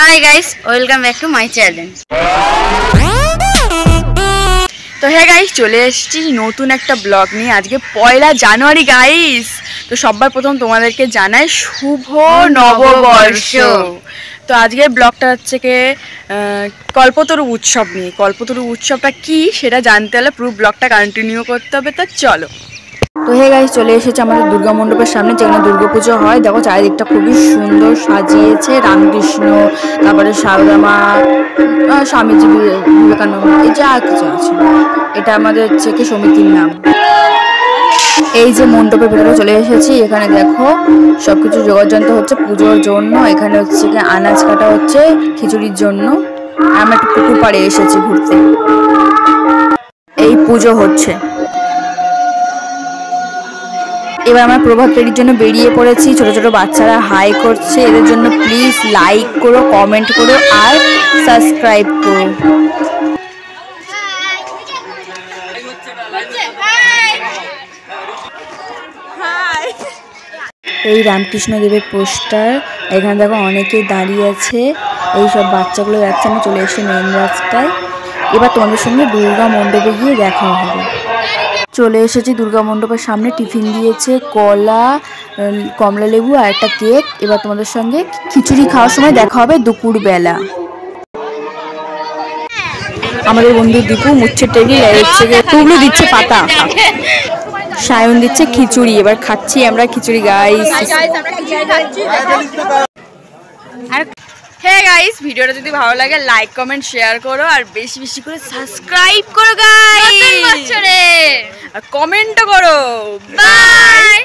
Hi guys, welcome back to my channel. তো হ্যাঁ guys, চলে এসেছি নতুন একটা ব্লগ নিয়ে। আজকে 1 জানুয়ারি গাইস। তো সবার প্রথম তোমাদেরকে জানাই শুভ নববর্ষ। তো আজকের ব্লগটা হচ্ছে কি কল্পতরু উৎসব নিয়ে। কল্পতরু উৎসবটা কি সেটা জানতে হলে পুরো ব্লগটা কন্টিনিউ করতে হবে। তো চলো। তো হে গাইস, চলে এসেছে আমাদের দুর্গা মণ্ডপের সামনে, যেখানে দুর্গাপুজো হয়। দেখো চারিদিকটা খুবই সুন্দর সাজিয়েছে। রামকৃষ্ণ, তারপরে সারদামা, স্বামীজি বিবেকানন্দ, এই যা কিছু আছে। এটা আমাদের হচ্ছে কি সমিতির নাম। এই যে মণ্ডপের ভেতরে চলে এসেছি। এখানে দেখো সবকিছু যোগাযন্ত্র হচ্ছে পুজোর জন্য। এখানে হচ্ছে কি আনাজ কাটা হচ্ছে খিচুড়ির জন্য। আমরা একটু পুকুর পাড়ে এসেছি ঘুরতে। এই পুজো হচ্ছে। এবার আমরা প্রভাত ফেরির জন্য বেরিয়ে পড়েছি। ছোট ছোট বাচ্চারা হাই করছে। এদের জন্য প্লিজ লাইক করো, কমেন্ট করো আর সাবস্ক্রাইব করো। এই রামকৃষ্ণ দেবের পোস্টার। এখানে দেখো অনেকেই দাঁড়িয়ে আছে। এই সব বাচ্চাগুলো যাচ্ছে। আমি চলে এসেছি মেন রাস্তায়। এবার তোমাদের সঙ্গে দুর্গা মণ্ডপে গিয়ে দেখা হবে। চলে এসেছি দুর্গা মণ্ডপের সামনে। টিফিন দিয়েছে, কলা, কমলা লেবু আর একটা কেক। এবার তোমাদের সঙ্গে খিচুড়ি খাওয়ার সময় দেখা হবে দুপুরবেলা। আমাদের বন্ধু দীপু মুচ্ছে টেবিল হচ্ছে টুবলু দিচ্ছে পাতা, সায়ন দিচ্ছে খিচুড়ি। এবার খাচ্ছি আমরা খিচুড়ি গাইস। আর হ্যাঁ গাইস, ভিডিওটা যদি ভালো লাগে লাইক কমেন্ট শেয়ার করো আর বেশি বেশি করে সাবস্ক্রাইব করো গাইস। নতুন বছরে আর কমেন্টও করো। বাই।